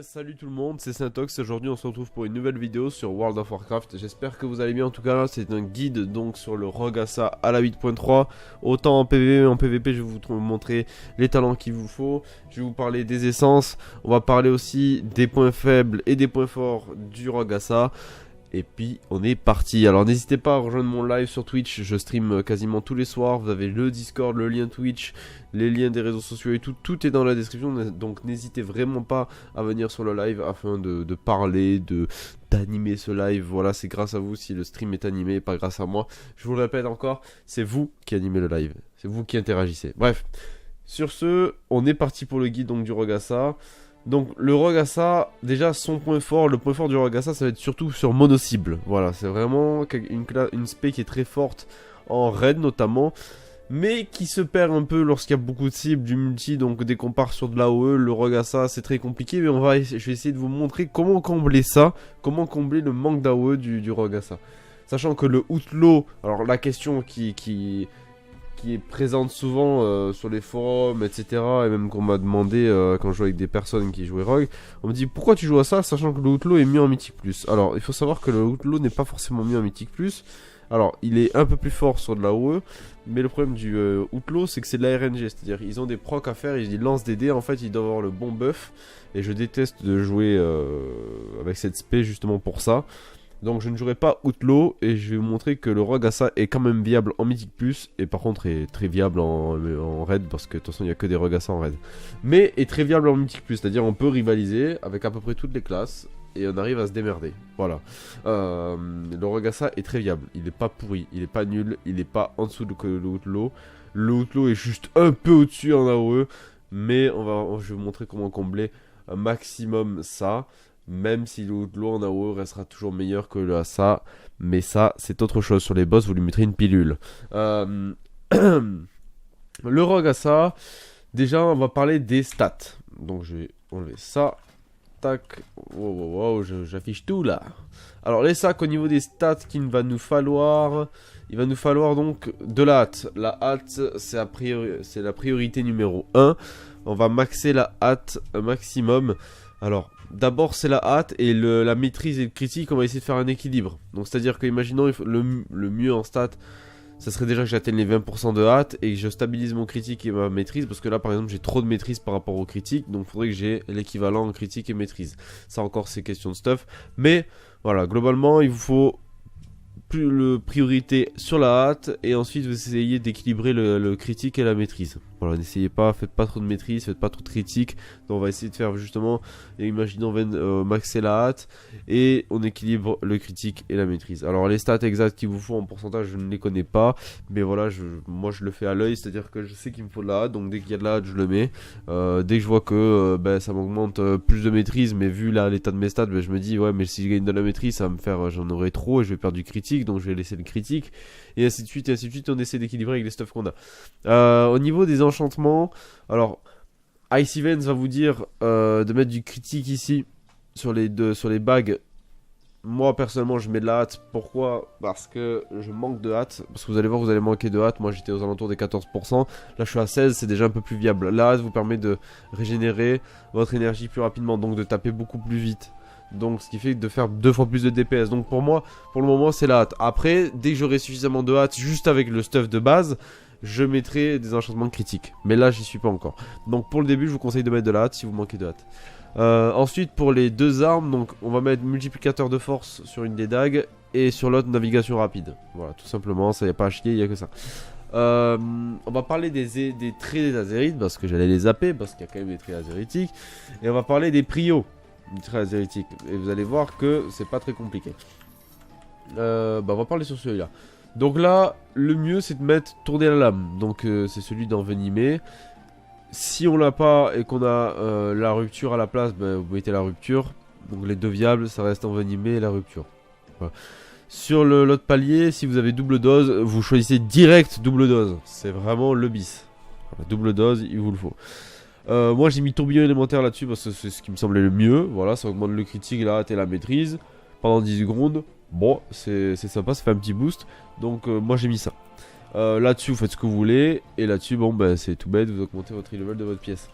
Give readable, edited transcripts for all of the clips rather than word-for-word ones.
salut tout le monde, c'est Syntox. Aujourd'hui on se retrouve pour une nouvelle vidéo sur World of Warcraft. J'espère que vous allez bien. En tout cas c'est un guide donc sur le Rogue Assa à la 8.3. Autant en PvE en PvP, je vais vous montrer les talents qu'il vous faut. Je vais vous parler des essences. On va parler aussi des points faibles et des points forts du Rogue Assa. Et puis on est parti. Alors n'hésitez pas à rejoindre mon live sur Twitch. Je stream quasiment tous les soirs. Vous avez le Discord, le lien Twitch, les liens des réseaux sociaux et tout. Tout est dans la description. Donc n'hésitez vraiment pas à venir sur le live afin de parler, d'animer ce live. Voilà, c'est grâce à vous si le stream est animé, pas grâce à moi. Je vous le répète encore, c'est vous qui animez le live. C'est vous qui interagissez. Bref, sur ce, on est parti pour le guide donc du Rogue Assa. Donc le Rogue Assa, déjà son point fort, le point fort du Rogue Assa, ça va être surtout sur mono-cible. Voilà, c'est vraiment une spé qui est très forte en raid notamment, mais qui se perd un peu lorsqu'il y a beaucoup de cibles, du multi. Donc dès qu'on part sur de l'AOE, le Rogue Assa c'est très compliqué, mais je vais essayer de vous montrer comment combler ça, comment combler le manque d'AOE du Rogue Assa. Sachant que le Outlaw, alors la question qui est présente souvent sur les forums, etc. Et même qu'on m'a demandé quand je jouais avec des personnes qui jouaient Rogue, on me dit pourquoi tu joues à ça sachant que le Outlaw est mieux en Mythique Plus. Alors il faut savoir que le Outlaw n'est pas forcément mieux en Mythique Plus. Alors il est un peu plus fort sur de la OE, mais le problème du Outlaw c'est que c'est de la RNG, c'est-à-dire ils ont des procs à faire, ils lancent des dés, en fait ils doivent avoir le bon buff. Et je déteste de jouer avec cette spé justement pour ça. Donc je ne jouerai pas Outlaw et je vais vous montrer que le Rogue Assa est quand même viable en Mythique Plus et par contre est très viable en raid parce que de toute façon il n'y a que des Rogue Assa en raid. Mais est très viable en Mythique Plus, c'est-à-dire on peut rivaliser avec à peu près toutes les classes et on arrive à se démerder. Voilà. Le Rogue Assa est très viable, il n'est pas pourri, il n'est pas nul, il n'est pas en dessous que le Outlaw. Le Outlaw est juste un peu au-dessus en AOE, mais je vais vous montrer comment combler un maximum ça. Même si le Outlaw en AOE restera toujours meilleur que le Assa. Mais ça, c'est autre chose. Sur les boss, vous lui mettrez une pilule. Le Rogue Assa, déjà, on va parler des stats. Donc, je vais enlever ça. Tac. Wow, j'affiche tout là. Alors, les sacs, au niveau des stats qu'il va nous falloir... Il va nous falloir donc de la hâte. La hâte, c'est la priorité numéro 1. On va maxer la hâte un maximum. Alors... D'abord c'est la hâte et la maîtrise et le critique, on va essayer de faire un équilibre. Donc c'est à dire que imaginons le mieux en stats, ça serait déjà que j'atteigne les 20% de hâte et que je stabilise mon critique et ma maîtrise. Parce que là par exemple j'ai trop de maîtrise par rapport au critique, donc il faudrait que j'ai l'équivalent en critique et maîtrise. Ça encore c'est question de stuff. Mais voilà, globalement il vous faut priorité sur la hâte et ensuite vous essayez d'équilibrer le critique et la maîtrise. Voilà, n'essayez pas, faites pas trop de maîtrise, faites pas trop de critique. Donc on va essayer de faire justement, imaginons maxer la hâte et on équilibre le critique et la maîtrise. Alors les stats exactes qu'il vous faut en pourcentage je ne les connais pas, mais voilà, moi je le fais à l'œil, c'est à dire que je sais qu'il me faut de la hâte, donc dès qu'il y a de la hâte je le mets. Dès que je vois que ça m'augmente plus de maîtrise, mais vu là l'état de mes stats, je me dis ouais mais si je gagne de la maîtrise ça va me faire, j'en aurai trop et je vais perdre du critique, donc je vais laisser le critique et ainsi de suite, on essaie d'équilibrer avec les stuffs qu'on a. Au niveau des enchantements, alors Ice Events va vous dire de mettre du critique ici sur les bagues. Moi personnellement je mets de la hâte. Pourquoi? Parce que je manque de hâte. Parce que vous allez voir, vous allez manquer de hâte. Moi j'étais aux alentours des 14%. Là je suis à 16, c'est déjà un peu plus viable. La hâte vous permet de régénérer votre énergie plus rapidement, donc de taper beaucoup plus vite. Donc ce qui fait de faire 2 fois plus de DPS. Donc pour moi, pour le moment c'est la hâte. Après, dès que j'aurai suffisamment de hâte, juste avec le stuff de base, je mettrai des enchantements critiques. Mais là j'y suis pas encore. Donc pour le début je vous conseille de mettre de la hâte si vous manquez de hâte. Ensuite pour les deux armes, donc on va mettre multiplicateur de force sur une des dagues et sur l'autre navigation rapide. Voilà, tout simplement, ça y a pas à chier, il y a que ça. On va parler des traits des azérites parce que j'allais les zapper parce qu'il y a quand même des traits azéritiques. Et on va parler des prios du trait azéritique. Et vous allez voir que c'est pas très compliqué. On va parler sur celui-là. Donc là, le mieux c'est de mettre tourner la lame. Donc c'est celui d'envenimer. Si on l'a pas et qu'on a la rupture à la place, vous mettez la rupture. Donc les deux viables, ça reste envenimé et la rupture. Voilà. Sur l'autre palier, si vous avez double dose, vous choisissez direct double dose. C'est vraiment le bis. Voilà, double dose, il vous le faut. Moi j'ai mis tourbillon élémentaire là-dessus parce que c'est ce qui me semblait le mieux. Voilà, ça augmente le critique, la hâte et la maîtrise pendant 10 secondes. Bon, c'est sympa, ça fait un petit boost. Donc moi j'ai mis ça. Là-dessus vous faites ce que vous voulez. Et là-dessus, bon c'est tout bête, vous augmentez votre level de votre pièce.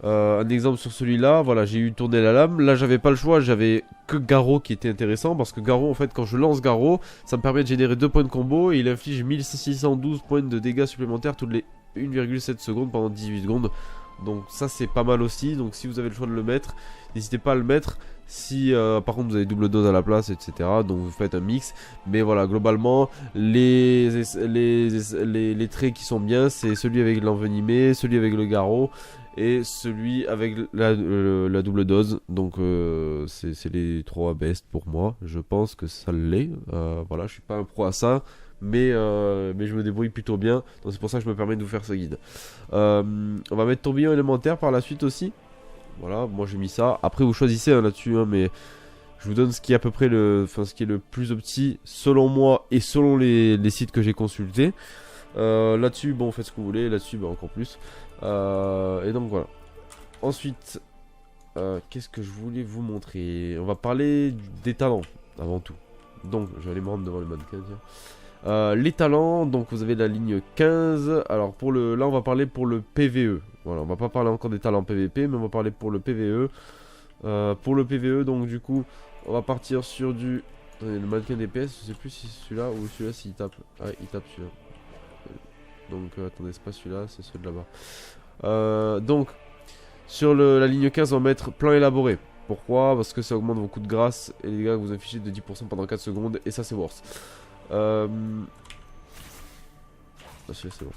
Un exemple sur celui-là, voilà, j'ai eu tourner la lame. Là, j'avais pas le choix, j'avais que Garrot qui était intéressant. Parce que Garrot, en fait, quand je lance Garrot, ça me permet de générer 2 points de combo. Et il inflige 1612 points de dégâts supplémentaires toutes les 1,7 secondes pendant 18 secondes. Donc ça, c'est pas mal aussi. Donc si vous avez le choix de le mettre, n'hésitez pas à le mettre. Si par contre vous avez double dose à la place, etc. Donc vous faites un mix. Mais voilà, globalement, les traits qui sont bien, c'est celui avec l'envenimé, celui avec le garrot et celui avec la double dose. Donc c'est les 3 best pour moi. Je pense que ça l'est. Voilà, je suis pas un pro à ça. Mais je me débrouille plutôt bien. Donc c'est pour ça que je me permets de vous faire ce guide. On va mettre tourbillon élémentaire par la suite aussi. Voilà, moi j'ai mis ça. Après vous choisissez là-dessus, hein, mais je vous donne ce qui est à peu près ce qui est le plus opti selon moi et selon les sites que j'ai consultés. Là-dessus, bon, faites ce que vous voulez. Là-dessus, bah, encore plus. Et donc voilà. Ensuite, qu'est-ce que je voulais vous montrer? On va parler des talents avant tout. Donc, je vais aller me rendre devant le mannequin. Les talents, donc vous avez la ligne 15. Alors là on va parler pour le PVE. Voilà, on va pas parler encore des talents PVP, mais on va parler pour le PVE. Pour le PVE, donc du coup, on va partir sur du... Attendez, le mannequin DPS, je sais plus si c'est celui-là ou celui-là s'il tape. Ah, il tape celui-là. Donc attendez, c'est pas celui-là, c'est celui de là-bas. Donc, sur la ligne 15, on va mettre plan élaboré. Pourquoi? Parce que ça augmente vos coups de grâce et les dégâts que vous infligez de 10% pendant 4 secondes, et ça c'est worse. Ah, c'est bon.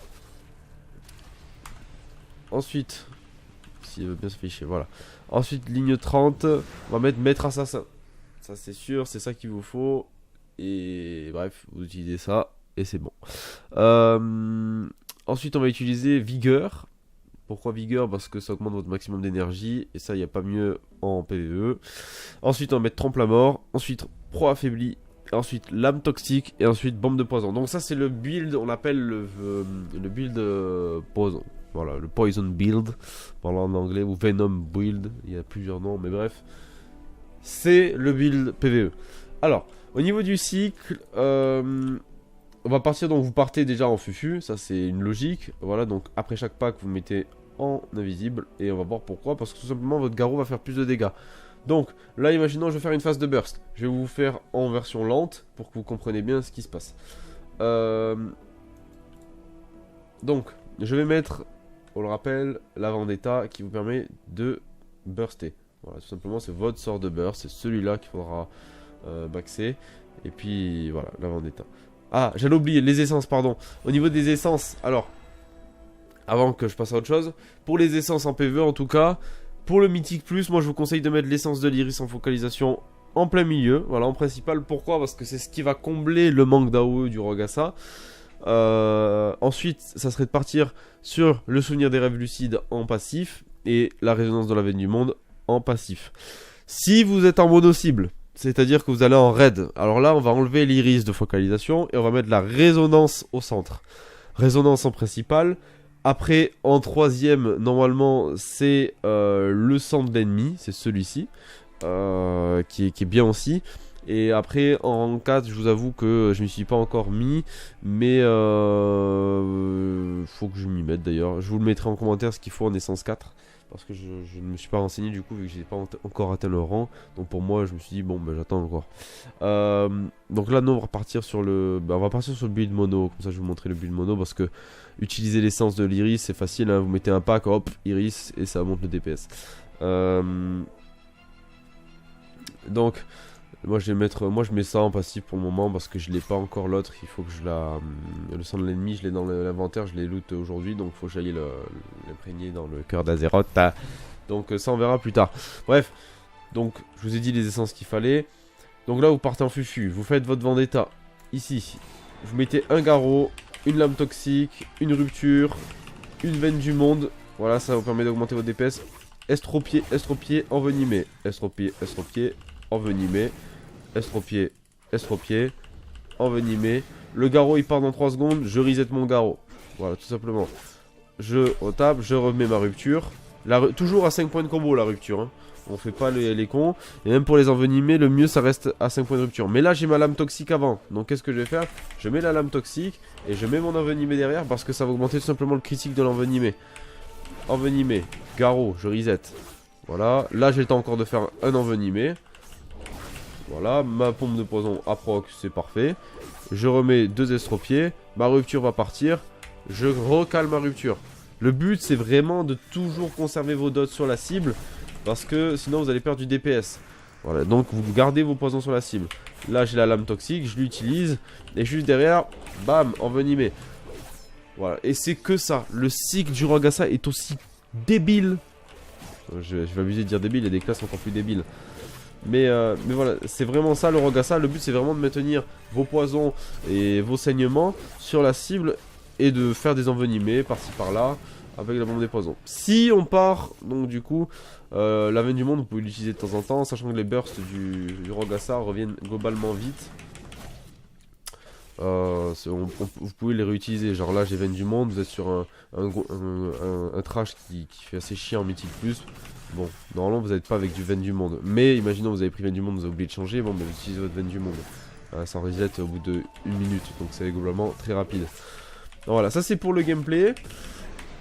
Ensuite, s'il veut bien s'afficher, voilà. Ensuite, ligne 30, on va mettre maître assassin. Ça c'est sûr, c'est ça qu'il vous faut. Et bref, vous utilisez ça et c'est bon. Ensuite, on va utiliser vigueur. Pourquoi vigueur? Parce que ça augmente votre maximum d'énergie. Et ça, il n'y a pas mieux en PvE. Ensuite, on va mettre trempe la mort. Ensuite, pro affaibli. Ensuite, lame toxique. Et ensuite, bombe de poison. Donc ça, c'est le build, on l'appelle le build poison. Voilà, le poison build. Parlant en anglais. Ou venom build. Il y a plusieurs noms, mais bref. C'est le build PvE. Alors, au niveau du cycle... on va partir, donc vous partez déjà en fufu, ça c'est une logique. Voilà, donc après chaque pack vous mettez en invisible. Et on va voir pourquoi, parce que tout simplement votre garrot va faire plus de dégâts. Donc là imaginons je vais faire une phase de burst. Je vais vous faire en version lente pour que vous compreniez bien ce qui se passe. Donc je vais mettre, on le rappelle, la vendetta qui vous permet de burster. Voilà, tout simplement c'est votre sort de burst, c'est celui-là qu'il faudra maxer. Et puis voilà, la vendetta. Ah, j'allais oublier, les essences, pardon. Au niveau des essences, alors, avant que je passe à autre chose, pour les essences en PvE en tout cas, pour le Mythique Plus, moi je vous conseille de mettre l'essence de l'iris en focalisation en plein milieu, voilà, en principal. Pourquoi? Parce que c'est ce qui va combler le manque d'AOE du Rogassa. Ensuite, ça serait de partir sur le souvenir des rêves lucides en passif et la résonance de la veine du monde en passif. Si vous êtes en mono-cible, c'est-à-dire que vous allez en raid. Alors là, on va enlever l'iris de focalisation et on va mettre la résonance au centre. Résonance en principal. Après, en troisième, normalement, c'est le centre d'ennemi. C'est celui-ci. Qui est bien aussi. Et après, en rang 4, je vous avoue que je ne m'y suis pas encore mis. Mais faut que je m'y mette d'ailleurs. Je vous le mettrai en commentaire ce qu'il faut en essence 4. Parce que je ne me suis pas renseigné du coup vu que j'ai pas encore atteint le rang. Donc pour moi je me suis dit bon ben j'attends encore. Donc là nous on va repartir sur le build mono. Comme ça je vais vous montrer le build mono. Parce que utiliser l'essence de l'iris c'est facile hein. Vous mettez un pack, hop, iris et ça monte le DPS. Donc moi je mets ça en passif pour le moment. Parce que je l'ai pas encore l'autre. Il faut que le sang de l'ennemi je l'ai dans l'inventaire. Je l'ai loot aujourd'hui. Donc il faut que j'aille l'imprégner dans le cœur d'Azeroth. Donc ça on verra plus tard. Bref. Donc je vous ai dit les essences qu'il fallait. Donc là vous partez en fufu. Vous faites votre vendetta. Ici. Vous mettez un garrot. Une lame toxique. Une rupture. Une veine du monde. Voilà, ça vous permet d'augmenter votre DPS. Estropié, estropié, envenimé. Estropié, estropié, envenimé. Estropié, estropié, envenimé. Le garrot il part dans 3 secondes. Je reset mon garrot. Voilà, tout simplement. Je retape, je remets ma rupture. Toujours à 5 points de combo la rupture. Hein. On fait pas les cons. Et même pour les envenimer, le mieux ça reste à 5 points de rupture. Mais là j'ai ma lame toxique avant. Donc qu'est-ce que je vais faire? Je mets la lame toxique et je mets mon envenimé derrière parce que ça va augmenter tout simplement le critique de l'envenimé. envenimé, garrot, je reset. Voilà, là j'ai le temps encore de faire un envenimé. Voilà, ma pompe de poison à proc, c'est parfait. Je remets 2 estropiés, ma rupture va partir. Je recale ma rupture. Le but c'est vraiment de toujours conserver vos dots sur la cible, parce que sinon vous allez perdre du DPS. Voilà, donc vous gardez vos poisons sur la cible. Là j'ai la lame toxique, je l'utilise. Et juste derrière, bam, envenimé. Voilà, et c'est que ça. Le cycle du Rogasa est aussi débile. Je vais abuser de dire débile, il y a des classes encore plus débiles. Mais voilà, c'est vraiment ça le Rogasa. Le but c'est vraiment de maintenir vos poisons et vos saignements sur la cible et de faire des envenimés par-ci par-là avec la bombe des poisons. Si on part, donc du coup, la veine du monde, vous pouvez l'utiliser de temps en temps, sachant que les bursts du Rogasa reviennent globalement vite. Vous pouvez les réutiliser, genre là j'ai veine du monde, vous êtes sur un trash qui fait assez chiant en mythique plus. Bon, normalement vous n'êtes pas avec du veine du monde, mais imaginons vous avez pris veine du monde, vous avez oublié de changer, bon, mais vous utilisez votre veine du monde. Ça reset au bout de 1 minute, donc c'est globalement très rapide. Donc, voilà, ça c'est pour le gameplay.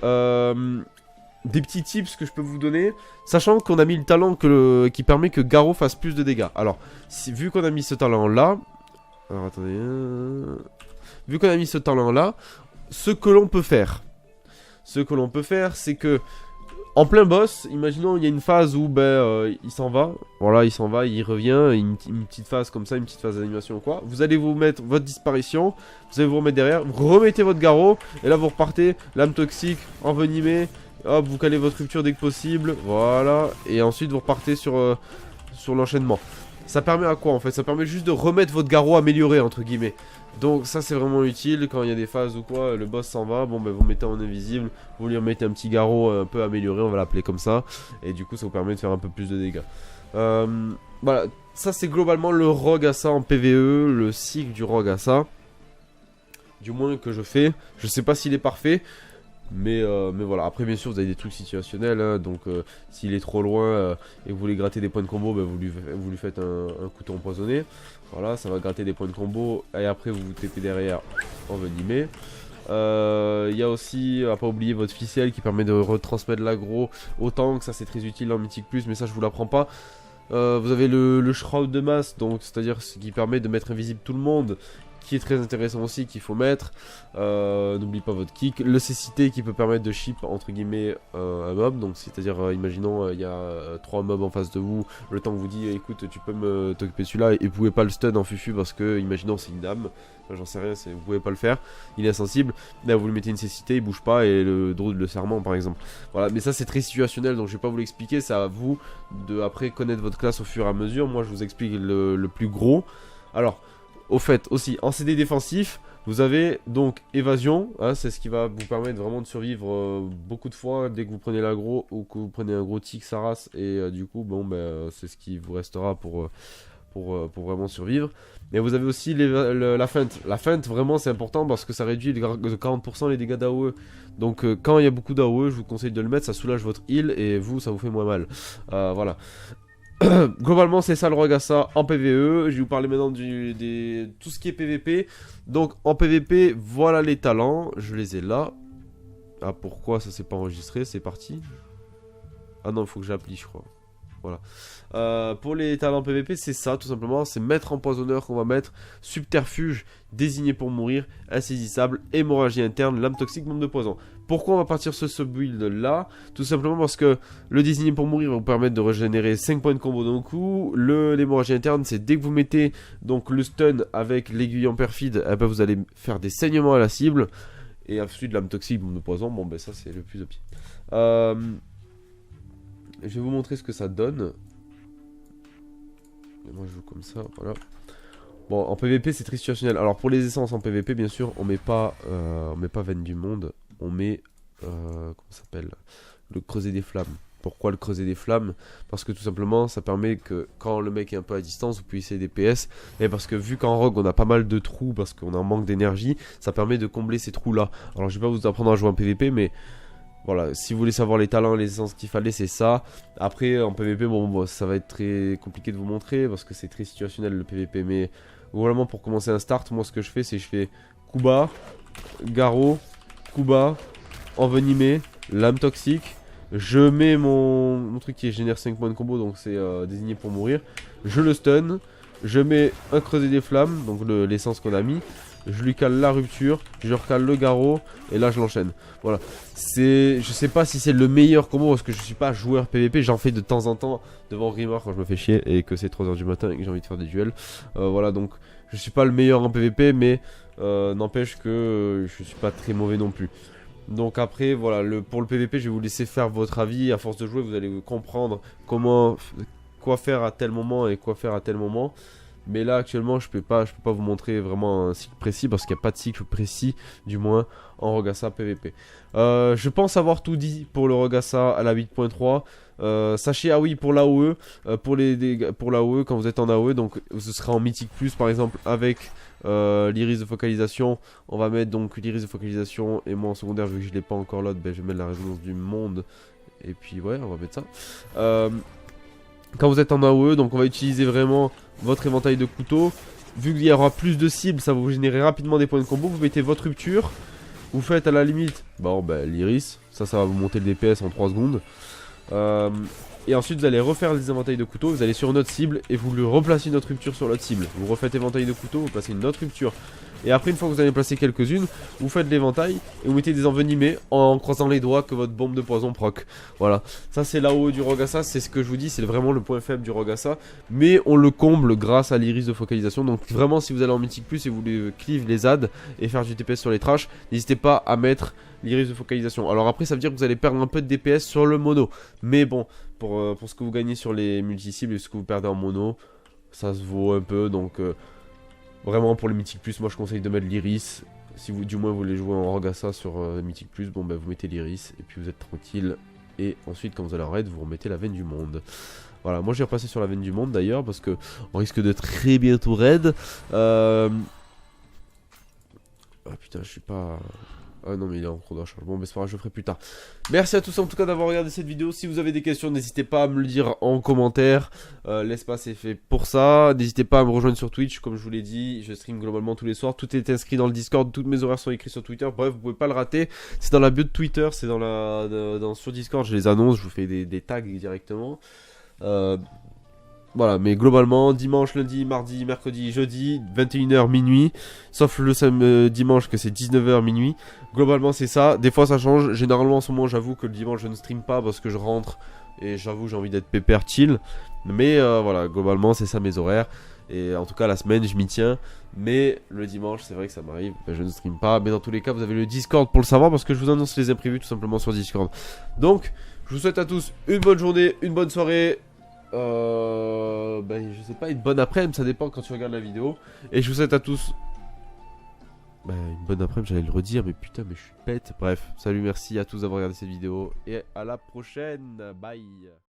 Des petits tips que je peux vous donner, sachant qu'on a mis le talent qui permet que Garrot fasse plus de dégâts. Alors, vu qu'on a mis ce talent là, alors attendez, vu qu'on a mis ce talent là, ce que l'on peut faire, c'est que en plein boss, imaginons il y a une phase où il s'en va, voilà, il s'en va, il revient, une petite phase comme ça, une petite phase d'animation ou quoi. Vous allez vous mettre votre disparition, vous allez vous remettre derrière, vous remettez votre Garrot, et là vous repartez, lame toxique, envenimé, hop, vous calez votre rupture dès que possible, voilà, et ensuite vous repartez sur l'enchaînement. Ça permet à quoi en fait? Ça permet juste de remettre votre Garrot amélioré entre guillemets. Donc ça c'est vraiment utile quand il y a des phases ou quoi, le boss s'en va, bon vous mettez en invisible, vous lui remettez un petit Garrot un peu amélioré, on va l'appeler comme ça. Et du coup ça vous permet de faire un peu plus de dégâts. Voilà, ça c'est globalement le Rogasa en PvE, le cycle du Rogasa. Du moins que je fais, je sais pas s'il est parfait. Mais voilà, après bien sûr vous avez des trucs situationnels, hein, donc s'il est trop loin et que vous voulez gratter des points de combo, vous lui faites un couteau empoisonné. Voilà, ça va gratter des points de combo et après vous vous TP derrière envenimé. Il y a aussi, à pas oublier, votre ficelle qui permet de retransmettre l'aggro au tank, ça c'est très utile en Mythique Plus, mais ça je vous l'apprends pas. Vous avez le Shroud de masse, donc c'est-à-dire ce qui permet de mettre invisible tout le monde, qui est très intéressant aussi, qu'il faut mettre. N'oublie pas votre kick. Le cécité qui peut permettre de chip entre guillemets un mob. Donc c'est-à-dire imaginons il y a 3 mobs en face de vous. Le temps que vous dit écoute tu peux t'occuper de celui-là. Et vous pouvez pas le stun en fufu parce que imaginons c'est une dame. J'en sais rien, vous pouvez pas le faire. Il est insensible. Là vous lui mettez une cécité, il bouge pas. Et le druide le serment par exemple. Voilà, mais ça c'est très situationnel. Donc je vais pas vous l'expliquer. C'est à vous de après connaître votre classe au fur et à mesure. Moi je vous explique le plus gros. Alors au fait, aussi, en CD défensif, vous avez donc évasion, hein, c'est ce qui va vous permettre vraiment de survivre beaucoup de fois dès que vous prenez l'aggro ou que vous prenez un gros tic Saras et du coup, c'est ce qui vous restera pour vraiment survivre. Mais vous avez aussi la feinte. La feinte, vraiment, c'est important parce que ça réduit de 40% les dégâts d'AOE. Donc, quand il y a beaucoup d'AOE, je vous conseille de le mettre, ça soulage votre heal et vous, ça vous fait moins mal. Voilà. Globalement c'est ça le Rogasa en PvE. Je vais vous parler maintenant de tout ce qui est PvP. Donc en PvP voilà les talents. Je les ai là. Ah pourquoi ça s'est pas enregistré? C'est parti. Ah non il faut que j'applique je crois. Voilà. Pour les talents PvP c'est ça tout simplement. C'est maître empoisonneur qu'on va mettre. Subterfuge, désigné pour mourir, insaisissable, hémorragie interne, lame toxique, bombe de poison. Pourquoi on va partir sur ce build là? Tout simplement parce que le désigné pour mourir va vous permettre de régénérer 5 points de combo d'un coup. L'hémorragie interne c'est dès que vous mettez donc le stun avec l'aiguille en perfide, vous allez faire des saignements à la cible. Et ensuite lame toxique, bombe de poison, ça c'est le plus au pied. Je vais vous montrer ce que ça donne. Moi je joue comme ça, voilà. Bon, en PvP c'est très situationnel. Alors pour les essences en PvP, bien sûr, on met pas veine du monde. On met, comment ça s'appelle, le creuset des flammes. Pourquoi le creuset des flammes? Parce que tout simplement ça permet que quand le mec est un peu à distance, vous puissiez des PS. Et parce que vu qu'en rogue on a pas mal de trous parce qu'on a un manque d'énergie, ça permet de combler ces trous là. Alors je vais pas vous apprendre à jouer en PvP, mais voilà, si vous voulez savoir les talents et les essences qu'il fallait, c'est ça. Après, en PvP, ça va être très compliqué de vous montrer parce que c'est très situationnel le PvP. Mais vraiment, pour commencer un start, moi ce que je fais, c'est je fais coup bas, Garrot, coup bas, envenimé, lame toxique. Je mets mon truc qui génère 5 points de combo, donc c'est désigné pour mourir. Je le stun. Je mets un creuset des flammes, donc l'essence qu'on a mis. Je lui cale la rupture, je recale le garrot, et là je l'enchaîne. Voilà. Je sais pas si c'est le meilleur combo, parce que je suis pas joueur PVP, j'en fais de temps en temps devant Rimmer quand je me fais chier, et que c'est 3h du matin et que j'ai envie de faire des duels. Voilà, donc je suis pas le meilleur en PVP, mais n'empêche que je suis pas très mauvais non plus. Donc après, voilà, pour le PVP, je vais vous laisser faire votre avis. À force de jouer, vous allez comprendre quoi faire à tel moment et quoi faire à tel moment. Mais là actuellement je peux pas vous montrer vraiment un cycle précis parce qu'il n'y a pas de cycle précis du moins en Rogassa PVP. Je pense avoir tout dit pour le Rogassa à la 8.3. Sachez, ah oui, pour l'AOE, pour l'AOE quand vous êtes en AOE, donc ce sera en mythique plus par exemple avec l'iris de focalisation. On va mettre donc l'iris de focalisation et moi en secondaire vu que je l'ai pas encore l'autre, ben, je vais mettre la résonance du monde. Et puis ouais, on va mettre ça. Quand vous êtes en AOE, donc on va utiliser vraiment votre éventail de couteaux. Vu qu'il y aura plus de cibles, ça va vous générer rapidement des points de combo. Vous mettez votre rupture. Vous faites à la limite l'iris. Ça va vous monter le DPS en 3 secondes. Et ensuite vous allez refaire les éventails de couteaux. Vous allez sur une autre cible et vous lui replacez une autre rupture sur l'autre cible. Vous refaites éventail de couteaux, vous placez une autre rupture. Et après, une fois que vous avez placé quelques-unes, vous faites l'éventail et vous mettez des envenimés en croisant les doigts que votre bombe de poison proc. Voilà, ça c'est là-haut du Rogassa, c'est ce que je vous dis, c'est vraiment le point faible du Rogassa. Mais on le comble grâce à l'iris de focalisation. Donc vraiment, si vous allez en Mythique Plus et vous voulez cleave les ZAD et faire du DPS sur les trash, n'hésitez pas à mettre l'iris de focalisation. Alors après, ça veut dire que vous allez perdre un peu de DPS sur le mono. Mais bon, pour ce que vous gagnez sur les multi-cibles et ce que vous perdez en mono, ça se vaut un peu, donc... Vraiment pour les Mythique Plus, moi je conseille de mettre l'iris. Si vous du moins vous voulez jouer en Rogassa sur Mythique Plus, bon vous mettez l'iris et puis vous êtes tranquille. Et ensuite quand vous allez en raid, vous remettez la veine du monde. Voilà, moi j'ai repassé sur la veine du monde d'ailleurs parce que on risque de très bientôt raid. Ah putain, je suis pas... Ah non mais il est en cours d'achat. Bon mais c'est pas grave, je le ferai plus tard. Merci à tous en tout cas d'avoir regardé cette vidéo. Si vous avez des questions, n'hésitez pas à me le dire en commentaire. L'espace est fait pour ça. N'hésitez pas à me rejoindre sur Twitch. Comme je vous l'ai dit, je stream globalement tous les soirs. Tout est inscrit dans le Discord. Toutes mes horaires sont écrits sur Twitter. Bref, vous pouvez pas le rater. C'est dans la bio de Twitter. C'est sur Discord. Je les annonce. Je vous fais des tags directement. Voilà, mais globalement, dimanche, lundi, mardi, mercredi, jeudi, 21h, minuit. Sauf le dimanche que c'est 19h, minuit. Globalement, c'est ça. Des fois, ça change. Généralement, en ce moment, j'avoue que le dimanche, je ne stream pas parce que je rentre. Et j'avoue, j'ai envie d'être pépère, chill. Mais voilà, globalement, c'est ça mes horaires. Et en tout cas, la semaine, je m'y tiens. Mais le dimanche, c'est vrai que ça m'arrive. Je ne stream pas. Mais dans tous les cas, vous avez le Discord pour le savoir parce que je vous annonce les imprévus tout simplement sur Discord. Donc, je vous souhaite à tous une bonne journée, une bonne soirée. Je sais pas, une bonne après-midi, ça dépend quand tu regardes la vidéo. Et je vous souhaite à tous une bonne après-midi, j'allais le redire, mais putain, mais je suis bête. Bref, salut, merci à tous d'avoir regardé cette vidéo et à la prochaine, bye.